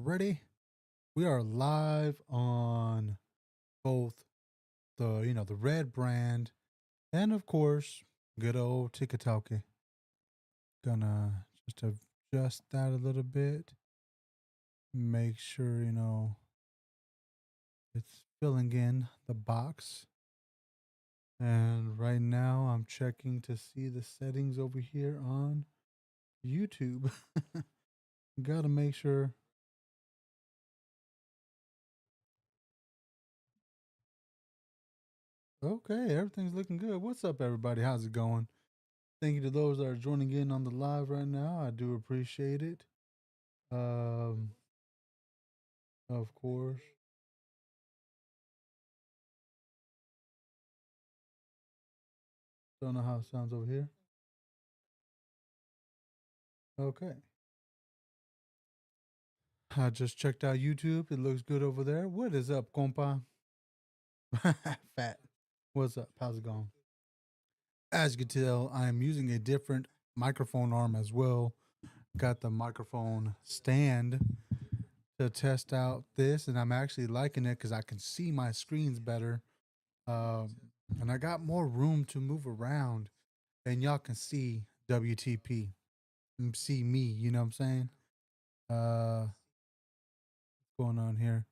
ready. We are live on both the red brand and of course good old TikTok. Gonna just adjust that a little bit. Make sure it's filling in the box. And right now I'm checking to see the settings over here on YouTube. Gotta make sure. Okay, everything's looking good. What's up, everybody? How's it going? Thank you to those that are joining in on the live right now. I do appreciate it. Um, of course. Don't know how it sounds over here. Okay. I just checked out YouTube. It looks good over there. What is up, compa? Fat. What's up? How's it going? As you can tell, I am using a different microphone arm as well. Got the microphone stand to test out this, and I'm actually liking it because I can see my screens better. Um, and I got more room to move around, and y'all can see WTP and see me. You know what I'm saying? What's going on here?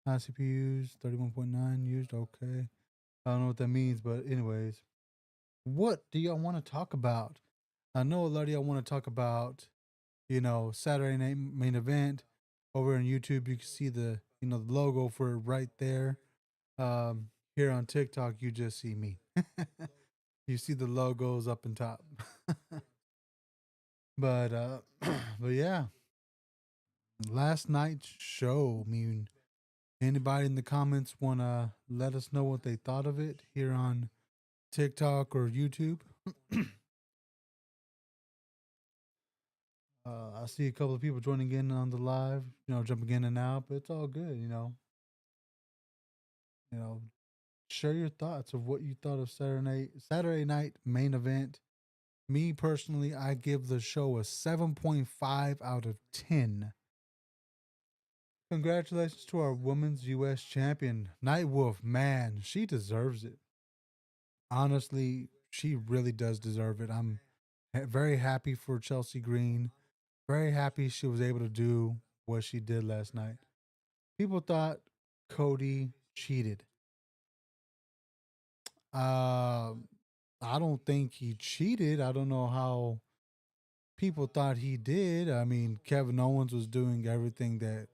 High CPUs, 31.9 used. Okay. I don't know what that means, but anyways, what do y'all want to talk about? I know a lot of y'all want to talk about, Saturday night main event over on YouTube. You can see the logo for it right there. Here on TikTok, you just see me. You see the logos up and top. But but yeah, last night's show. I mean, anybody in the comments wanna let us know what they thought of it here on TikTok or YouTube? I see a couple of people joining in on the live, jumping in and out, but it's all good. You know, share your thoughts of what you thought of Saturday night main event. Me personally, I give the show a 7.5 out of 10. Congratulations to our women's US champion, Nightwolf. Man, she deserves it. Honestly, she really does deserve it. I'm very happy for Chelsea Green. Very happy she was able to do what she did last night. People thought Cody cheated. Uh, I don't think he cheated. I don't know how people thought he did. I mean, Kevin Owens was doing everything that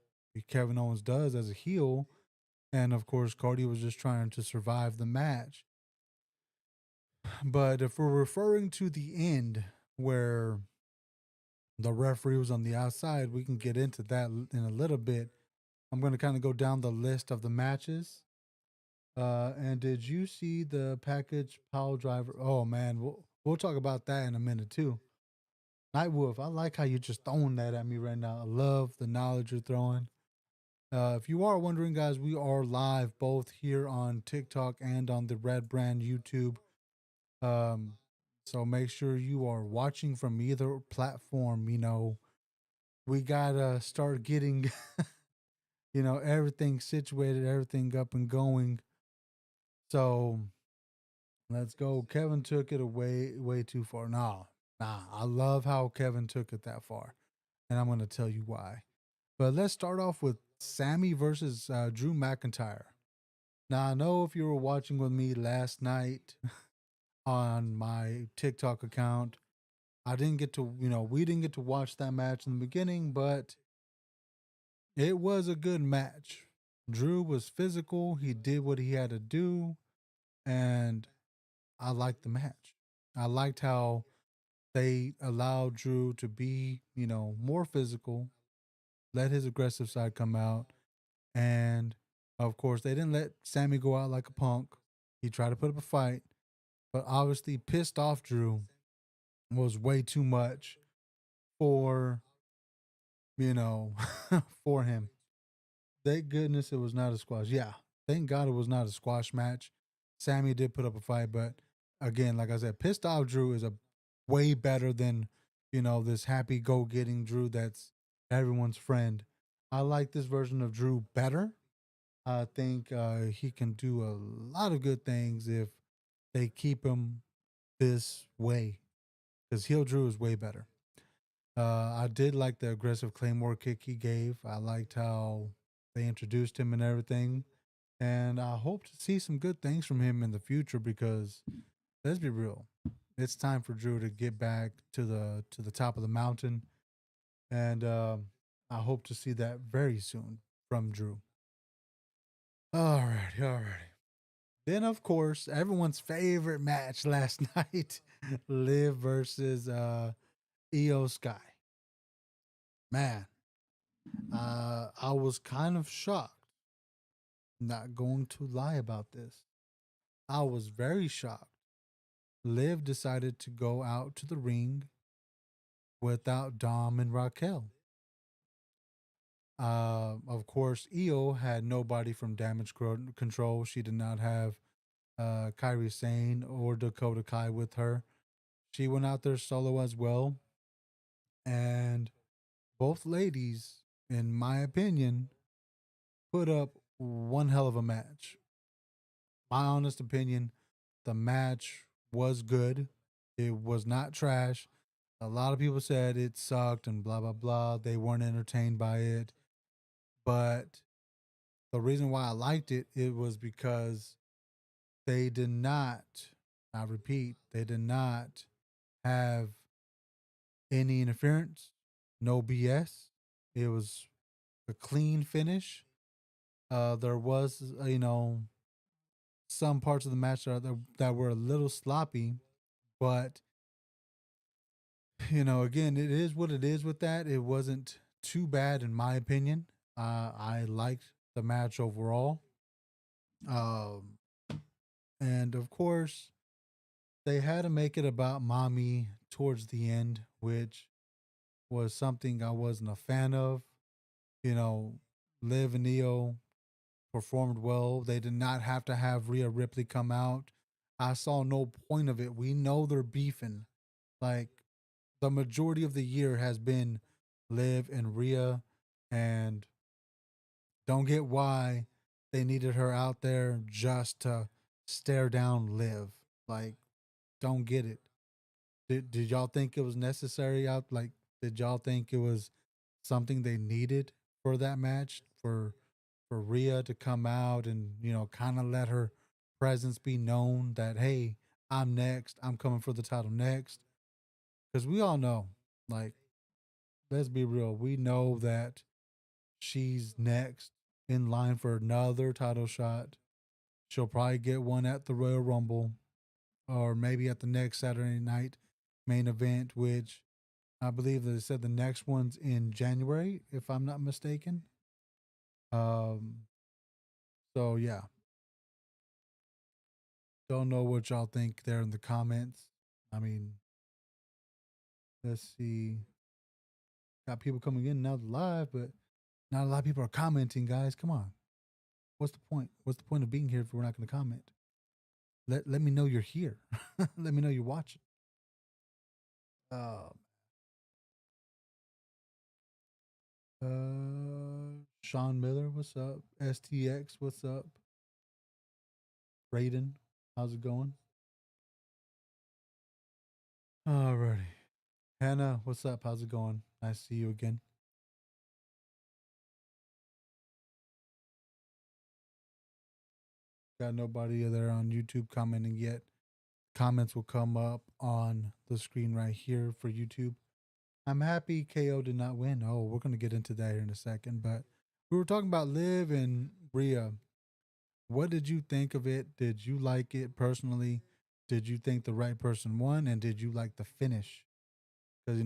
Kevin Owens does as a heel. And of course, Cody was just trying to survive the match. But if we're referring to the end where the referee was on the outside, we can get into that in a little bit. I'm going to kind of go down the list of the matches. And did you see the package pile driver? Oh man, we'll talk about that in a minute too. Nightwolf, I like how you're just throwing that at me right now. I love the knowledge you're throwing. If you are wondering, guys, we are live both here on TikTok and on the Red Brand YouTube. Um, so make sure you are watching from either platform. We gotta start getting, everything situated, everything up and going. So let's go. Kevin took it away way too far. Nah. I love how Kevin took it that far, and I'm gonna tell you why. But let's start off with Sammy versus Drew McIntyre. Now I know if you were watching with me last night on my TikTok account, I didn't get to, we didn't get to watch that match in the beginning, but it was a good match. Drew was physical. He did what he had to do, and I liked the match. I liked how they allowed Drew to be, more physical, let his aggressive side come out, and of course, they didn't let Sammy go out like a punk. He tried to put up a fight, but obviously pissed off Drew was way too much for, you know, for him. Thank goodness it was not a squash. Yeah, thank God it was not a squash match. Sammy did put up a fight, but again, like I said, pissed off Drew is a way better than this happy go getting Drew that's everyone's friend. I like this version of Drew better. I think he can do a lot of good things if they keep him this way, because heel Drew is way better. I did like the aggressive Claymore kick he gave. I liked how they introduced him and everything. And I hope to see some good things from him in the future because let's be real. It's time for Drew to get back to the top of the mountain. And I hope to see that very soon from Drew. All right, all right. Then of course, everyone's favorite match last night, Liv versus Io Sky. Man, I was kind of shocked. Not going to lie about this. I was very shocked. Liv decided to go out to the ring without Dom and Raquel. Of course, Io had nobody from Control. She did not have Kyrie Sane or Dakota Kai with her. She went out there solo as well. And both ladies, in my opinion, put up one hell of a match. My honest opinion, the match was good. It was not trash. A lot of people said it sucked and blah blah blah. They weren't entertained by it. But the reason why I liked it, it was because they did not, I repeat, they did not have any interference, no BS. It was a clean finish. There was, some parts of the match that were a little sloppy, but again, it is what it is with that. It wasn't too bad in my opinion. I liked the match overall. Um, and of course, they had to make it about mommy towards the end, which was something I wasn't a fan of. You know, Liv and Neo performed well. They did not have to have Rhea Ripley come out. I saw no point of it. We know they're beefing. Like the majority of the year has been Liv and Rhea, and don't get why they needed her out there just to stare down Liv. Like, don't get it. Did y'all think it was necessary out? Like, did y'all think it was something they needed for that match for Rhea to come out and kind of let her presence be known that hey, I'm next. I'm coming for the title next. Because we all know, like, let's be real. We know that she's next in line for another title shot. She'll probably get one at the Royal Rumble or maybe at the next Saturday night main event, which I believe they said the next one's in January, if I'm not mistaken. Um, so yeah, don't know what y'all think there in the comments. I mean, let's see. Got people coming in now live, but not a lot of people are commenting, guys. Come on. What's the point? What's the point of being here if we're not going to comment? Let me know you're here. Let me know you're watching. Uh, Sean Miller, what's up? STX, what's up? Raiden, how's it going? Alrighty. Hannah, what's up? How's it going? Nice to see you again. Got nobody there on YouTube commenting yet. Comments will come up on the screen right here for YouTube. I'm happy KO did not win. Oh, we're going to get into that here in a second. But we were talking about Liv and Rhea. What did you think of it? Did you like it personally? Did you think the right person won? And did you like the finish? Because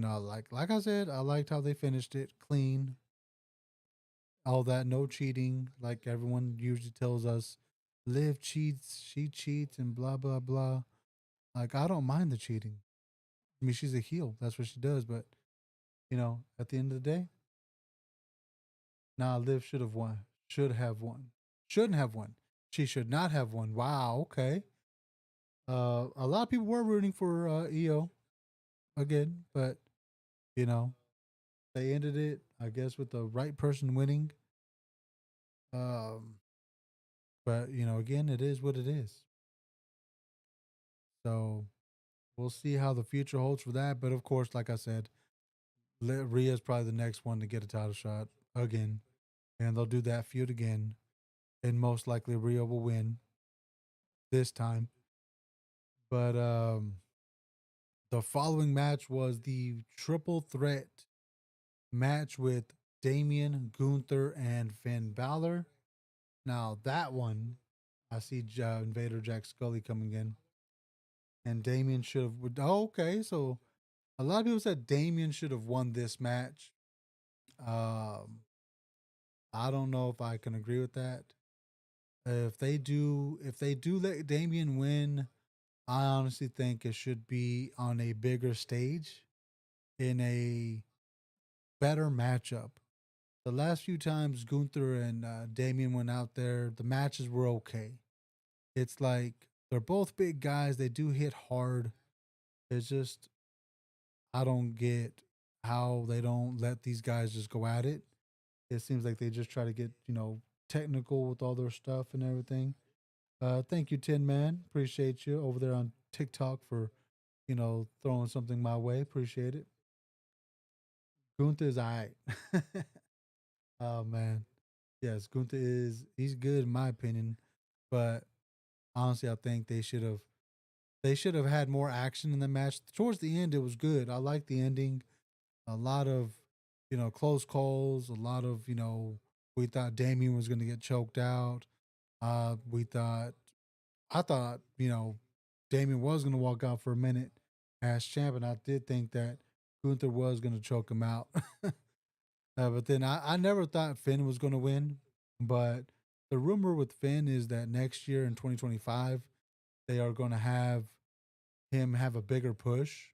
like I said, I liked how they finished it clean, all that, no cheating. Like everyone usually tells us, Liv cheats, she cheats, and blah blah blah. Like I don't mind the cheating. I mean, she's a heel. That's what she does. But at the end of the day, nah, Liv should have won. Should have won. Shouldn't have won. She should not have won. Wow. Okay. A lot of people were rooting for EO again, but you know they ended it. I guess with the right person winning. Um, but again, it is what it is. So we'll see how the future holds for that. But of course, like I said, Rhea's probably the next one to get a title shot again, and they'll do that feud again, and most likely Rhea will win this time. But the following match was the triple threat match with Damian, Gunther, and Finn Balor. Now that one, I see Invader Jack Scully coming in, and Damian should have. Oh, okay, so a lot of people said Damian should have won this match. Um, I don't know if I can agree with that. If they do let Damian win, I honestly think it should be on a bigger stage in a better matchup. The last few times Gunther and Damian went out there, the matches were okay. It's like they're both big guys. They do hit hard. It's just I don't get how they don't let these guys just go at it. It seems like they just try to get technical with all their stuff and everything. Thank you, Tin Man. Appreciate you over there on TikTok for throwing something my way. Appreciate it. Gunther's all right. Oh man, yes, Gunther he's good in my opinion, but honestly, I think they should have had more action in the match. Towards the end, it was good. I liked the ending. A lot of close calls. A lot of we thought Damien was going to get choked out. We thought I thought Damien was going to walk out for a minute as champ, and I did think that Gunther was going to choke him out. But then I never thought Finn was going to win. But the rumor with Finn is that next year in 2025, they are going to have him have a bigger push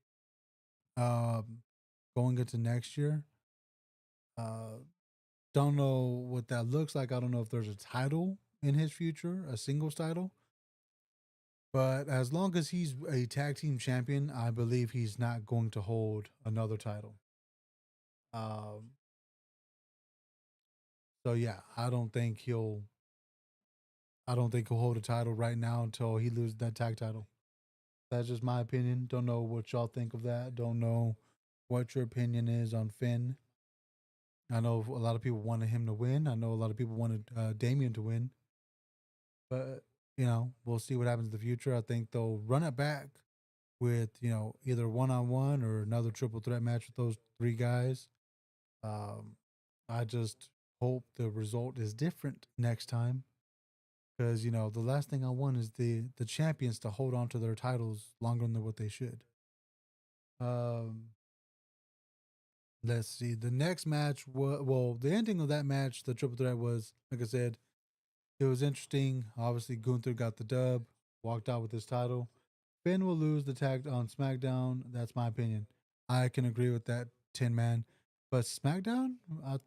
um, going into next year. Uh, don't know what that looks like. I don't know if there's a title in his future, a singles title. But as long as he's a tag team champion, I believe he's not going to hold another title. Um, so yeah, I don't think he'll hold a title right now until he loses that tag title. That's just my opinion. Don't know what y'all think of that. Don't know what your opinion is on Finn. I know a lot of people wanted him to win. I know a lot of people wanted Damien to win. But, we'll see what happens in the future. I think they'll run it back with, either one on one or another triple threat match with those three guys. Um, I just hope the result is different next time. Because, the last thing I want is the champions to hold on to their titles longer than what they should. Um, let's see. The next match well, the ending of that match, the triple threat was, like I said, it was interesting. Obviously, Gunther got the dub, walked out with his title. Finn will lose the tag on SmackDown. That's my opinion. I can agree with that, Tin Man. But SmackDown,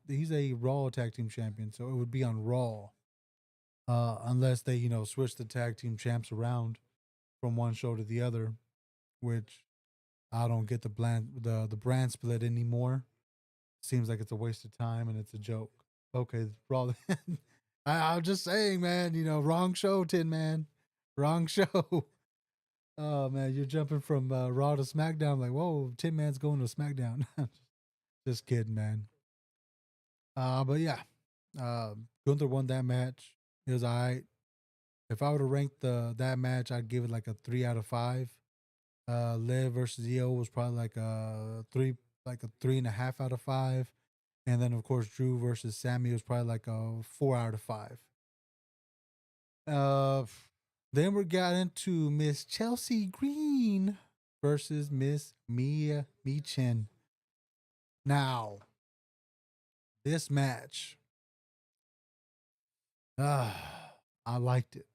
he's a Raw tag team champion, so it would be on Raw, unless they switch the tag team champs around from one show to the other, which I don't get the brand split anymore. Seems like it's a waste of time and it's a joke. Okay, Raw. I'm just saying, man. Wrong show, Tin Man. Wrong show. Oh man, you're jumping from Raw to SmackDown. Like, whoa, Tin Man's going to SmackDown. Just kidding, man. But yeah, Gunther won that match. It was alright. If I were to rank that match, I'd give it like a 3 out of 5. Liv versus EO was probably like a 3.5 out of 5. And then of course Drew versus Sammy was probably like a 4 out of 5. Uh, then we got into Miss Chelsea Green versus Miss Mia Michin. Now, this match, I liked it.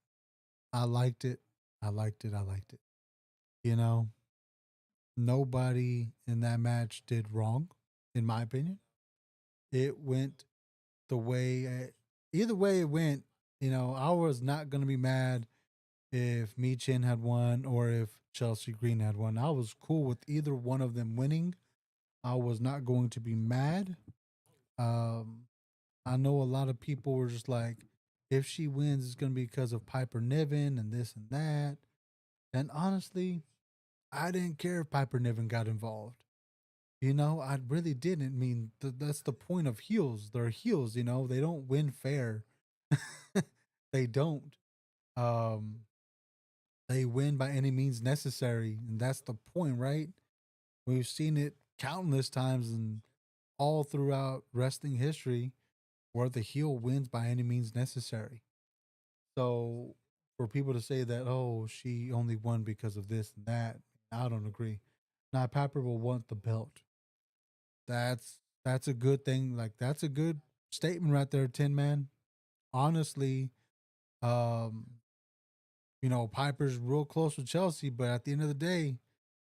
I liked it. I liked it. I liked it. You know, nobody in that match did wrong, in my opinion. It went the way, either way it went, I was not going to be mad if Michin had won or if Chelsea Green had won. I was cool with either one of them winning. I was not going to be mad. Um, I know a lot of people were just like, if she wins, it's gonna be because of Piper Niven and this and that. And honestly, I didn't care if Piper Niven got involved. I really didn't. I mean, that's the point of heels. They're heels. They don't win fair. They don't. Um, they win by any means necessary, and that's the point, right? We've seen it countless times and all throughout wrestling history where the heel wins by any means necessary. So for people to say that, oh, she only won because of this and that, I don't agree. Now Piper will want the belt. That's a good thing. Like that's a good statement right there, Tin Man. Honestly, um, Piper's real close with Chelsea, but at the end of the day,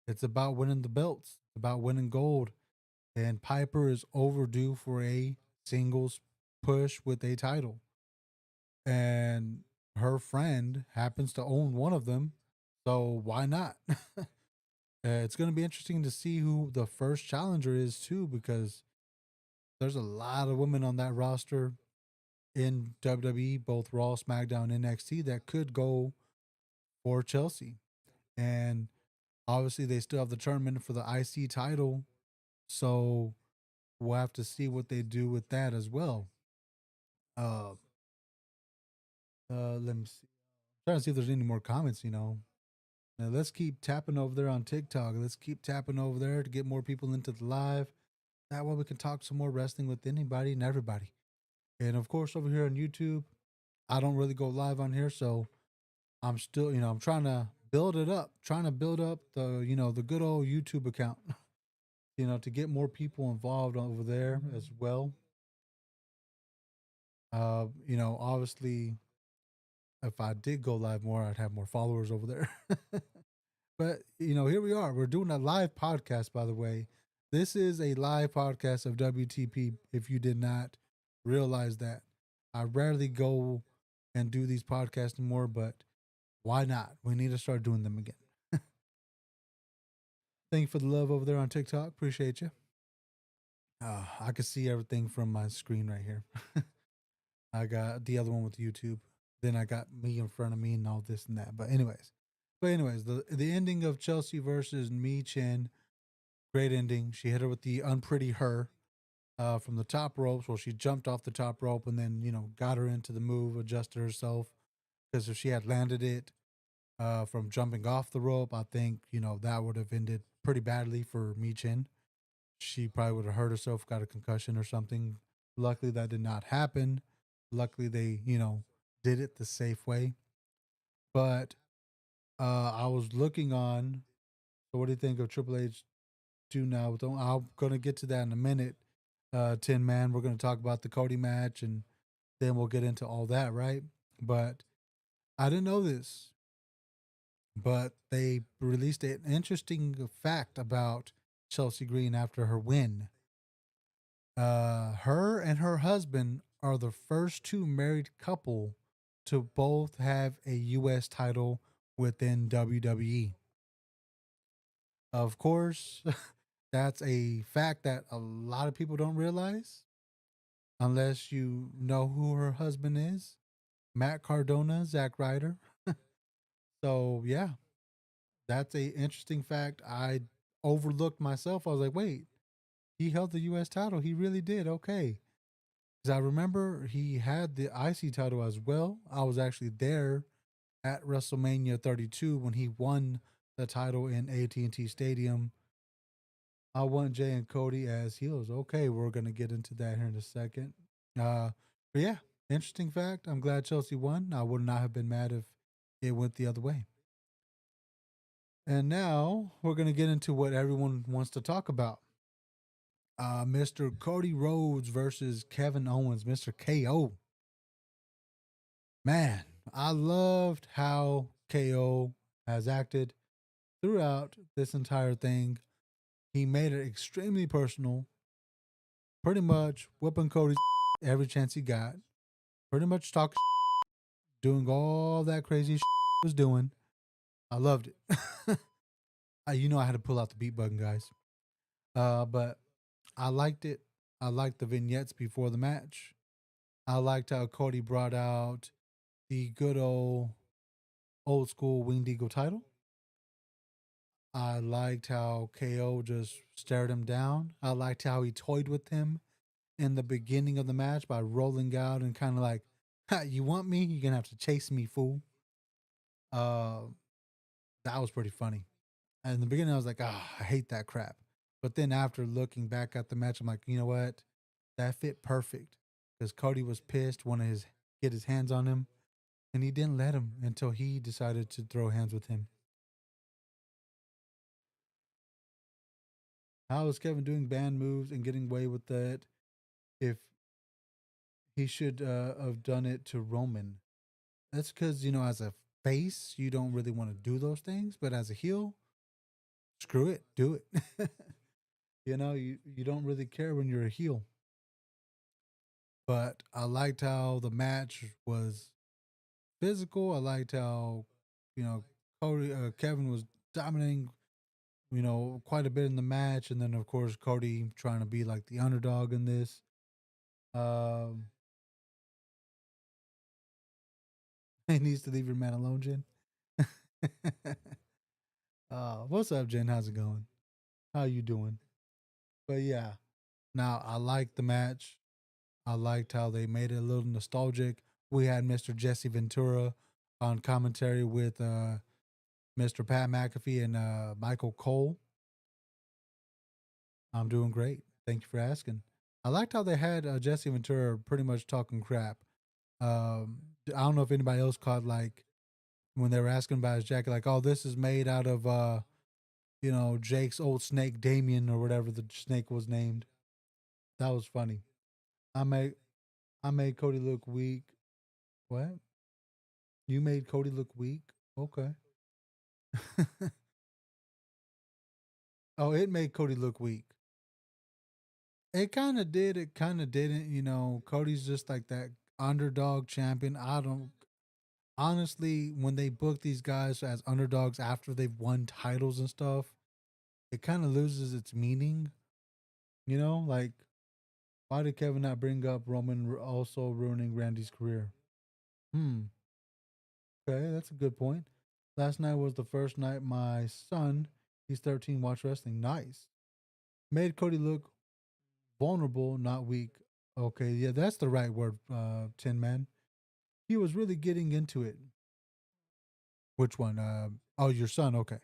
it's about winning the belts, about winning gold. And Piper is overdue for a singles push with a title. And her friend happens to own one of them. So why not? It's going to be interesting to see who the first challenger is, too, because there's a lot of women on that roster in WWE, both Raw, SmackDown, NXT, that could go for Chelsea. And obviously, they still have the tournament for the IC title. So we'll have to see what they do with that as well. Uh, let me see. Trying to see if there's any more comments. Now let's keep tapping over there on TikTok. Let's keep tapping over there to get more people into the live. That way we can talk some more wrestling with anybody and everybody. And of course, over here on YouTube, I don't really go live on here, so I'm still, I'm trying to build it up, trying to build up the good old YouTube account, to get more people involved over there as well. Obviously, if I did go live more, I'd have more followers over there. But here we are. We're doing a live podcast, by the way. This is a live podcast of WTP. If you did not realize that, I rarely go and do these podcasts anymore, but why not? We need to start doing them again. Thank you for the love over there on TikTok. Appreciate you. I can see everything from my screen right here. I got the other one with YouTube. Then I got me in front of me and all this and that. But anyways, the ending of Chelsea versus Michin, great ending. She hit her with the unpretty her from the top ropes. Well, she jumped off the top rope and then got her into the move, adjusted herself because if she had landed it from jumping off the rope, I think that would have ended pretty badly for Michin. She probably would have hurt herself, got a concussion or something. Luckily, that did not happen. Luckily, they did it the safe way. But I was looking on. So, what do you think of Triple H do now? I'm gonna get to that in a minute. Tin Man, we're gonna talk about the Cody match, and then we'll get into all that, right? But I didn't know this, but they released an interesting fact about Chelsea Green after her win. Her and her husband are the first two married couple to both have a U.S. title within WWE. Of course, that's a fact that a lot of people don't realize unless you know who her husband is. Matt Cardona, Zack Ryder. So yeah, that's a interesting fact. I overlooked myself. I was like, wait, he held the U.S. title. He really did. Okay. Because I remember he had the IC title as well. I was actually there at WrestleMania 32 when he won the title in AT&T Stadium. I want Jay and Cody as heels. Okay, we're gonna get into that here in a second. But yeah, interesting fact. I'm glad Chelsea won. I would not have been mad if it went the other way. And now we're gonna get into what everyone wants to talk about. Mr. Cody Rhodes versus Kevin Owens, Mr. KO. Man, I loved how KO has acted throughout this entire thing. He made it extremely personal, pretty much whipping Cody's every chance he got, pretty much talking, doing all that crazy he was doing. I loved it. I had to pull out the beat button, guys. But I liked it. I liked the vignettes before the match. I liked how Cody brought out the good old school Winged Eagle title. I liked how KO just stared him down. I liked how he toyed with him in the beginning of the match by rolling out and kind of like, "Ha, you want me? You're gonna have to chase me, fool." Uh, that was pretty funny. And in the beginning, I was like, "Ah, I hate that crap." But then after looking back at the match, I'm like, you know what? That fit perfect because Cody was pissed, wanted his get his hands on him, and he didn't let him until he decided to throw hands with him. How is Kevin doing band moves and getting away with that? If he should have done it to Roman, that's because as a face, you don't really want to do those things, but as a heel, screw it, do it. You don't really care when you're a heel. But I liked how the match was physical. I liked how Kevin was dominating quite a bit in the match, and then of course Cody trying to be like the underdog in this. Um, he needs to leave your man alone, Jen. What's up, Jen? How's it going? How you doing? But yeah, now I liked the match. I liked how they made it a little nostalgic. We had Mr. Jesse Ventura on commentary with Mr. Pat McAfee and Michael Cole. I'm doing great. Thank you for asking. I liked how they had Jesse Ventura pretty much talking crap. I don't know if anybody else caught like when they were asking about his jacket, like, "Oh, this is made out of Jake's old snake, Damien, or whatever the snake was named." That was funny. I made I made Cody look weak. What? You made Cody look weak? Okay. Oh, it made Cody look weak. It kind of did. It kind of didn't. Cody's just like that underdog champion. I don't honestly, when they book these guys as underdogs after they've won titles and stuff, it kind of loses its meaning. Like why did Kevin not bring up Roman also ruining Randy's career? Hmm. Okay, that's a good point. Last night was the first night my son, he's 13, watched wrestling. Nice. Made Cody look vulnerable, not weak. Okay, yeah, that's the right word, Tin Man. He was really getting into it. Which one? Oh, your son. Okay.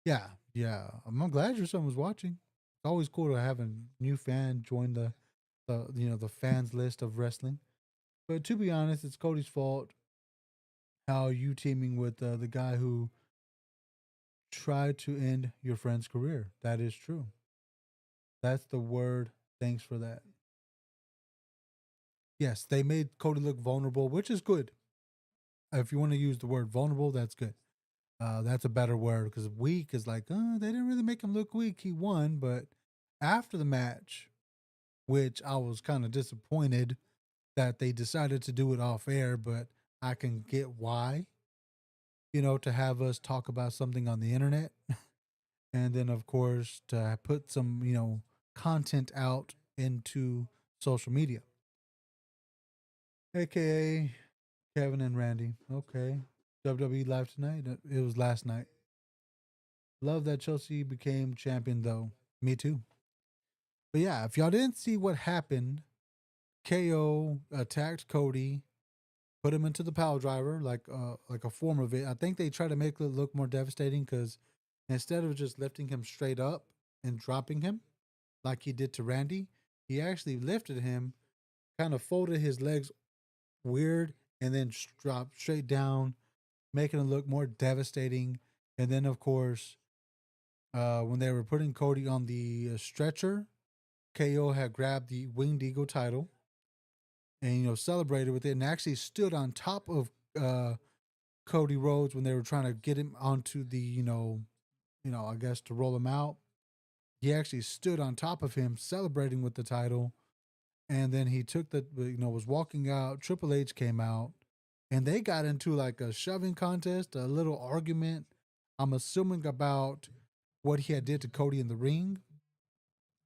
Yeah, yeah. I'm glad your son was watching. It's always cool to have a new fan join the fans list of wrestling. But to be honest, it's Cody's fault. How you teaming with the guy who tried to end your friend's career? That is true. That's the word. Thanks for that. Yes, they made Cody look vulnerable, which is good. If you want to use the word vulnerable, that's good. That's a better word because weak is like, they didn't really make him look weak. He won, but after the match, which I was kind of disappointed that they decided to do it off air, but I can get why, to have us talk about something on the internet. And then, of course, to put some, content out into social media, aka Kevin and Randy. Okay. WWE Live tonight. It was last night. Love that Chelsea became champion, though. Me too. But yeah, if y'all didn't see what happened, KO attacked Cody, put him into the pile driver like a form of it. I think they try to make it look more devastating because instead of just lifting him straight up and dropping him like he did to Randy, he actually lifted him, kind of folded his legs weird, and then dropped straight down, making it look more devastating. And then, of course, when they were putting Cody on the stretcher, KO had grabbed the Winged Eagle title and celebrated with it, and actually stood on top of Cody Rhodes when they were trying to get him onto the I guess to roll him out. He actually stood on top of him, celebrating with the title, and then he took was walking out. Triple H came out, and they got into like a shoving contest, a little argument. I'm assuming about what he had did to Cody in the ring,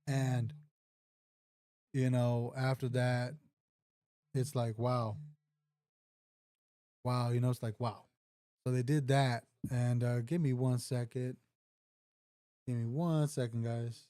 and After that, it's like, wow, wow, it's like, wow. So they did that. And give me 1 second. Give me 1 second, guys.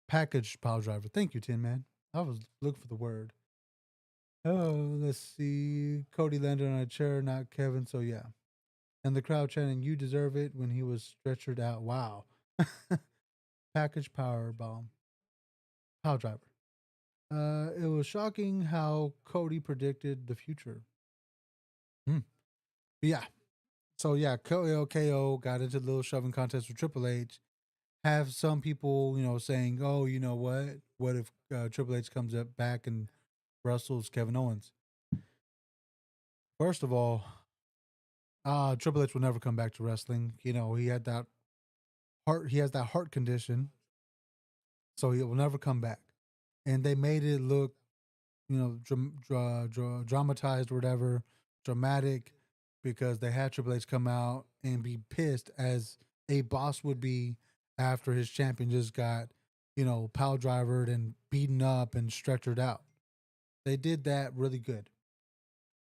Package pile driver. Thank you, Tin Man. I was looking for the word. Oh, let's see. Cody landed on a chair, not Kevin. So yeah. And the crowd chanting, "You deserve it," when he was stretchered out. Wow. Package power bomb. Pile driver. It was shocking how Cody predicted the future. Hmm. Yeah. So yeah, KO got into the little shoving contest with Triple H. Have some people, saying, "Oh, you know what? What if Triple H comes up back and wrestles Kevin Owens?" First of all, Triple H will never come back to wrestling. He had that heart. He has that heart condition, so he will never come back. And they made it look, dramatized or whatever, dramatic, because they had Triple H come out and be pissed as a boss would be after his champion just got, pile drivered and beaten up and stretchered out. They did that really good.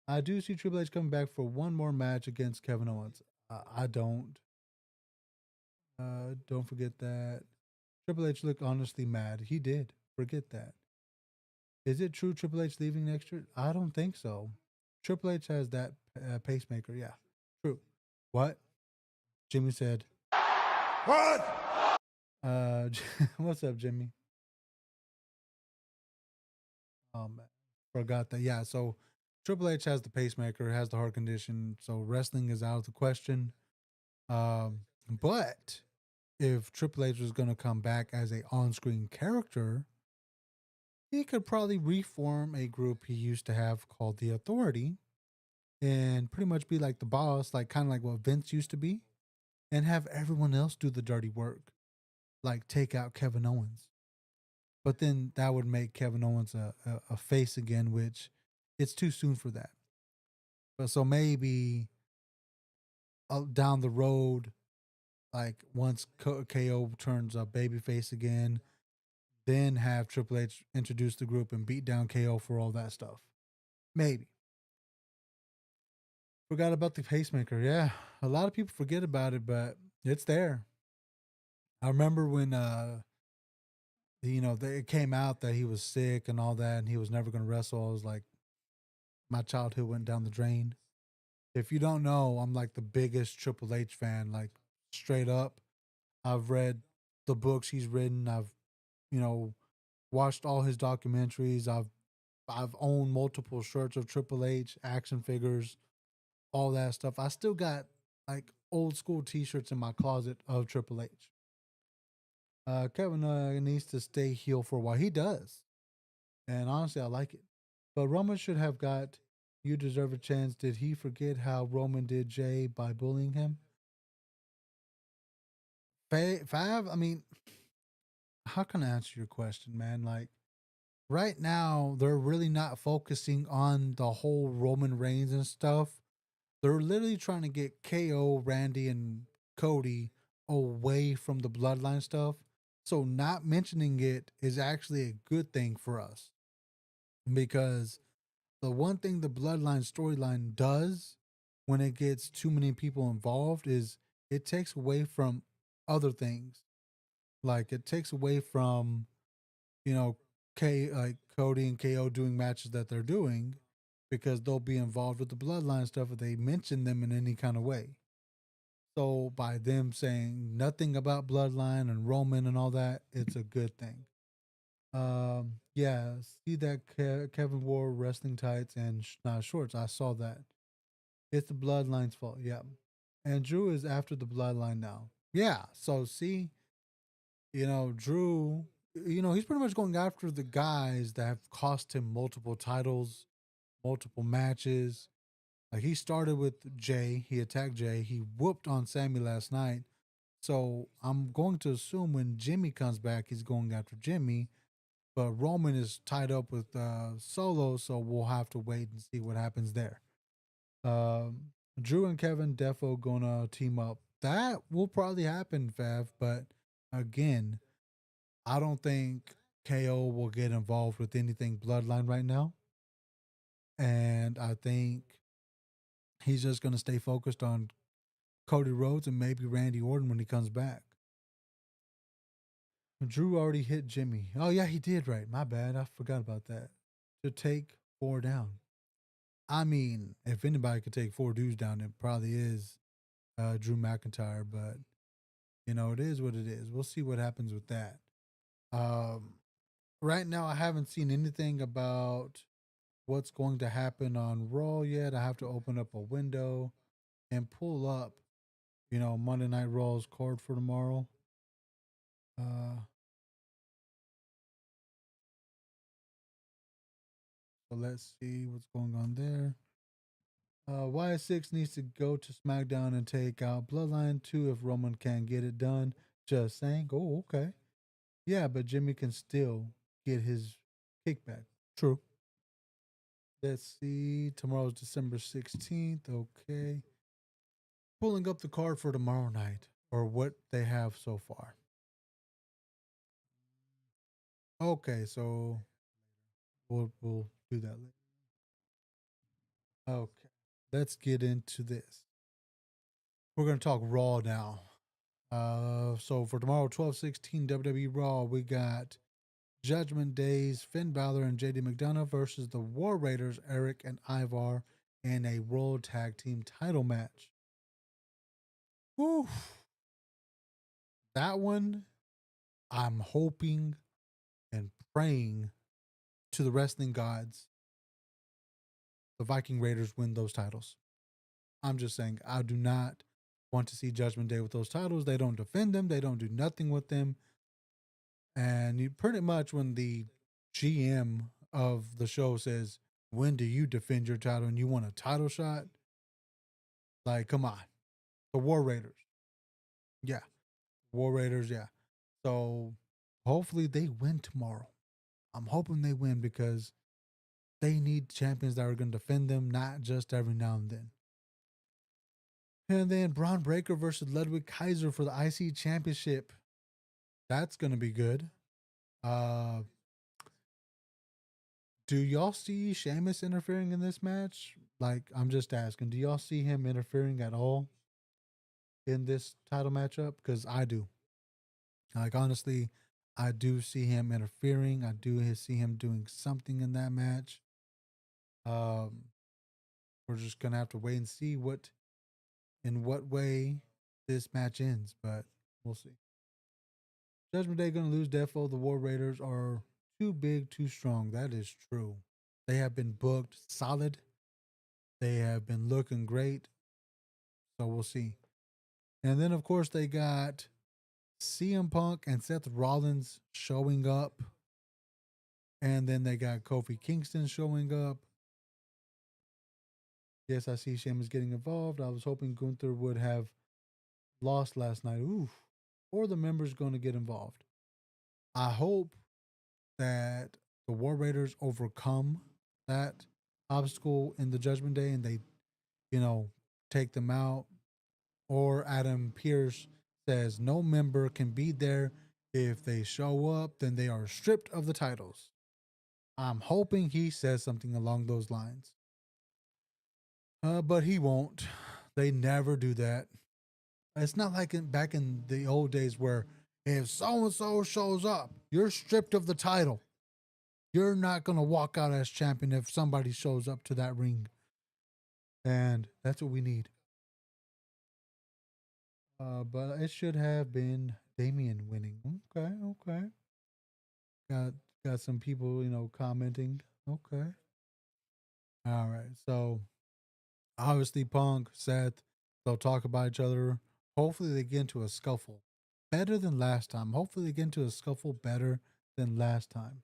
I do see Triple H coming back for one more match against Kevin Owens. I don't. Don't forget that. Triple H looked honestly mad. He did. Forget that. Is it true Triple H leaving next year? I don't think so. Triple H has that pacemaker. Yeah, true. What? Jimmy said. What? What's up, Jimmy? Man, forgot that. Yeah, so Triple H has the pacemaker, has the heart condition, so wrestling is out of the question. But if Triple H was going to come back as a on-screen character, he could probably reform a group he used to have called the Authority and pretty much be like the boss, like kind of like what Vince used to be, and have everyone else do the dirty work, like take out Kevin Owens. But then that would make Kevin Owens a face again, which it's too soon for that. But so maybe down the road, like once KO turns a baby face again, then have Triple H introduce the group and beat down KO for all that stuff. Maybe. Forgot about the pacemaker. Yeah, a lot of people forget about it, but it's there. I remember when it came out that he was sick and all that, and he was never going to wrestle. I was like, my childhood went down the drain. If you don't know, I'm like the biggest Triple H fan, like straight up. I've read the books he's written. I've, you know, watched all his documentaries. I've owned multiple shirts of Triple H, action figures, all that stuff. I still got like old school T-shirts in my closet of Triple H. Kevin needs to stay heel for a while. He does, and honestly, I like it. But Roman should have got. You deserve a chance. Did he forget how Roman did Jay by bullying him? Five. I mean, how can I answer your question, man? Like right now, they're really not focusing on the whole Roman Reigns and stuff. They're literally trying to get KO, Randy, and Cody away from the bloodline stuff. So not mentioning it is actually a good thing for us because the one thing the bloodline storyline does when it gets too many people involved is it takes away from other things. Like it takes away from, you know, like Cody and KO doing matches that they're doing because they'll be involved with the bloodline stuff if they mention them in any kind of way. So by them saying nothing about bloodline and Roman and all that, it's a good thing. Yeah, see that Kevin wore wrestling tights and shorts. I saw that. It's the bloodline's fault. Yeah, and Drew is after the bloodline now. Yeah, so see, Drew, he's pretty much going after the guys that have cost him multiple titles, multiple matches. Like he started with Jay, he attacked Jay, he whooped on Sammy last night. So I'm going to assume when Jimmy comes back, he's going after Jimmy. But Roman is tied up with Solo, so we'll have to wait and see what happens there. Um, Drew and Kevin defo gonna team up. That will probably happen, Fav. But again, I don't think KO will get involved with anything Bloodline right now, and I think he's just gonna stay focused on Cody Rhodes and maybe Randy Orton when he comes back. Drew already hit Jimmy. Oh yeah, he did. Right, my bad. I forgot about that. To take 4 down. I mean, if anybody could take 4 dudes down, it probably is Drew McIntyre. But you know, it is what it is. We'll see what happens with that. Um, right now, I haven't seen anything about what's going to happen on Raw yet. I have to open up a window and pull up, Monday Night Raw's card for tomorrow. Uh, so let's see what's going on there. Wyatt Six needs to go to SmackDown and take out Bloodline 2 if Roman can get it done. Just saying. Oh, okay. Yeah, but Jimmy can still get his kickback. True. Let's see. Tomorrow's December 16th. Okay. Pulling up the card for tomorrow night or what they have so far. Okay, so we'll do that later. Okay. Let's get into this. We're gonna talk Raw now. So for tomorrow, 12/16 WWE Raw, we got Judgment Days, Finn Balor and JD McDonough versus the War Raiders, Eric and Ivar, in a World Tag Team title match. Whew. That one, I'm hoping and praying to the wrestling gods the Viking Raiders win those titles. I'm just saying, I do not want to see Judgment Day with those titles. They don't defend them, they don't do nothing with them. And you pretty much, when the GM of the show says, when do you defend your title and you want a title shot? Like, come on. The War Raiders. Yeah. War Raiders, yeah. So hopefully they win tomorrow. I'm hoping they win because they need champions that are going to defend them, not just every now and then. And then Braun Breaker versus Ludwig Kaiser for the IC Championship. That's going to be good. Uh, do y'all see Sheamus interfering in this match? Like, I'm just asking, do y'all see him interfering at all in this title matchup? Because I do. Like, honestly, I do see him interfering. I do see him doing something in that match. Um, we're just gonna have to wait and see in what way this match ends, but we'll see. Judgment Day gonna lose Defo. The War Raiders are too big, too strong. That is true. They have been booked solid. They have been looking great. So we'll see. And then of course they got CM Punk and Seth Rollins showing up. And then they got Kofi Kingston showing up. Yes, I see Sheamus getting involved. I was hoping Gunther would have lost last night. Oof. Or the members going to get involved. I hope that the War Raiders overcome that obstacle in the Judgment Day and they, you know, take them out. Or Adam Pierce says no member can be there. If they show up, then they are stripped of the titles. I'm hoping he says something along those lines. But he won't. They never do that. It's not like back in the old days where if so and so shows up, you're stripped of the title. You're not going to walk out as champion if somebody shows up to that ring. And that's what we need. But it should have been Damien winning. Okay, okay. Got got some people, commenting. Okay. All right. So obviously Punk, Seth, they'll talk about each other. Hopefully they get into a scuffle. Better than last time. Hopefully they get into a scuffle better than last time.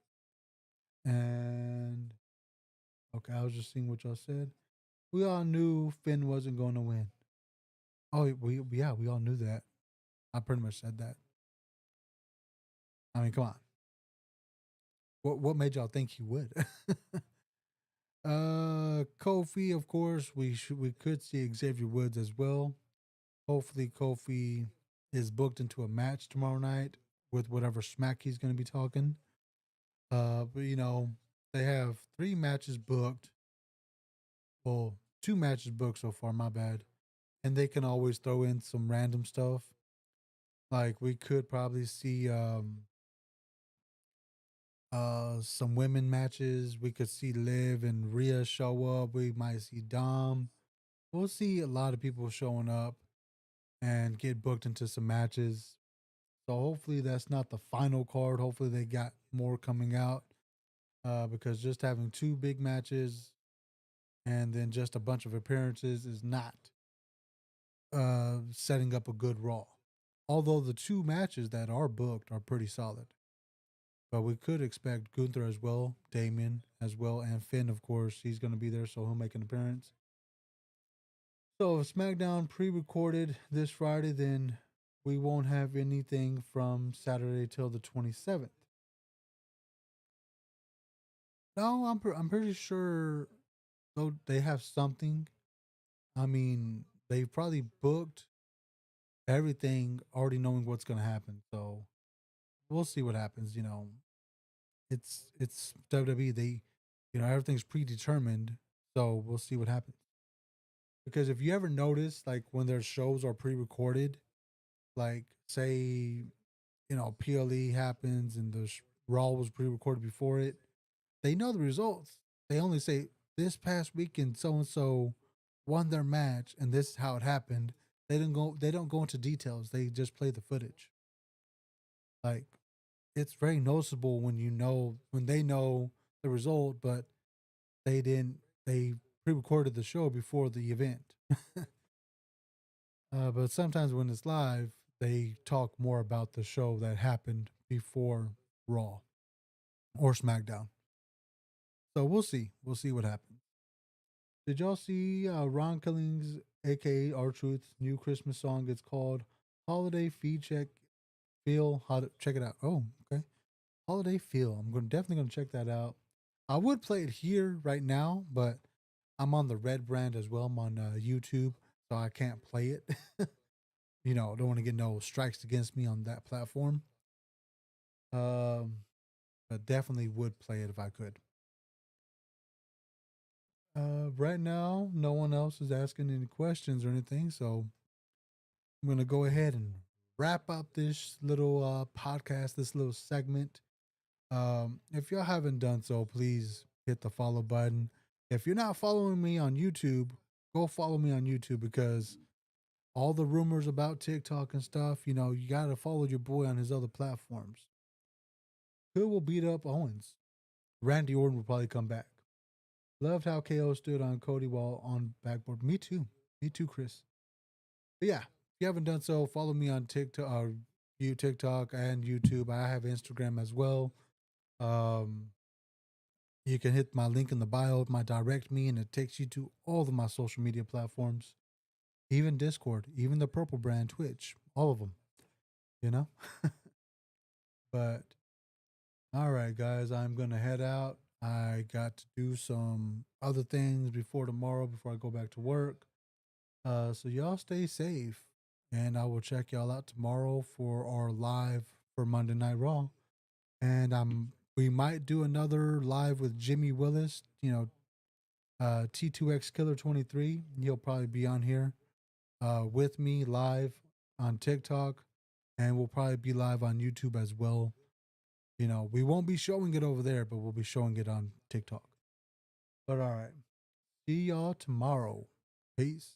And okay, I was just seeing what y'all said. We all knew Finn wasn't going to win. Oh, we all knew that. I pretty much said that. I mean, come on. What made y'all think he would? Kofi, of course, we could see Xavier Woods as well. Hopefully, Kofi is booked into a match tomorrow night with whatever smack he's going to be talking. But they have 3 matches booked. Well, 2 matches booked so far. My bad. And they can always throw in some random stuff. Like we could probably see some women matches. We could see Liv and Rhea show up. We might see Dom. We'll see a lot of people showing up and get booked into some matches. So hopefully that's not the final card. Hopefully they got more coming out. Because just having 2 big matches and then just a bunch of appearances is not setting up a good Raw. Although the 2 matches that are booked are pretty solid. But we could expect Gunther as well, Damien as well, and Finn, of course. He's going to be there, so he'll make an appearance. So if SmackDown pre-recorded this Friday, then we won't have anything from Saturday till the 27th. No, I'm pretty sure though they have something. I mean, they probably booked everything already knowing what's going to happen. So we'll see what happens, It's WWE. They, everything's predetermined. So we'll see what happens. Because if you ever notice, like when their shows are pre-recorded, like say, PLE happens and the Raw was pre-recorded before it, they know the results. They only say this past weekend so and so won their match and this is how it happened. They don't go into details. They just play the footage. Like it's very noticeable when they know the result, but they pre-recorded the show before the event. But sometimes when it's live, they talk more about the show that happened before Raw or SmackDown. So we'll see. We'll see what happens. Did y'all see Ron Killings, aka R Truth's new Christmas song? It's called Holiday Feed Check Feel. How to check it out? Oh, okay. Holiday Feel. Definitely gonna check that out. I would play it here right now, but I'm on the Red brand as well. I'm on YouTube, so I can't play it. Don't want to get no strikes against me on that platform. Um, but definitely would play it if I could. Right now, no one else is asking any questions or anything, so I'm gonna go ahead and wrap up this little podcast, this little segment. If y'all haven't done so, please hit the follow button. If you're not following me on YouTube, go follow me on YouTube because all the rumors about TikTok and stuff, you got to follow your boy on his other platforms. Who will beat up Owens? Randy Orton will probably come back. Loved how KO stood on Cody while on backboard. Me too. Me too, Chris. But yeah, if you haven't done so, follow me on TikTok and YouTube. I have Instagram as well. Um, you can hit my link in the bio, my direct me, and it takes you to all of my social media platforms, even Discord, even the Purple brand, Twitch, all of them. You know. But all right, guys, I'm gonna head out. I got to do some other things before tomorrow, before I go back to work. So y'all stay safe, and I will check y'all out tomorrow for our live for Monday Night Raw. And we might do another live with Jimmy Willis. T2X Killer 23. He'll probably be on here with me live on TikTok, and we'll probably be live on YouTube as well. We won't be showing it over there, but we'll be showing it on TikTok. But all right. See y'all tomorrow. Peace.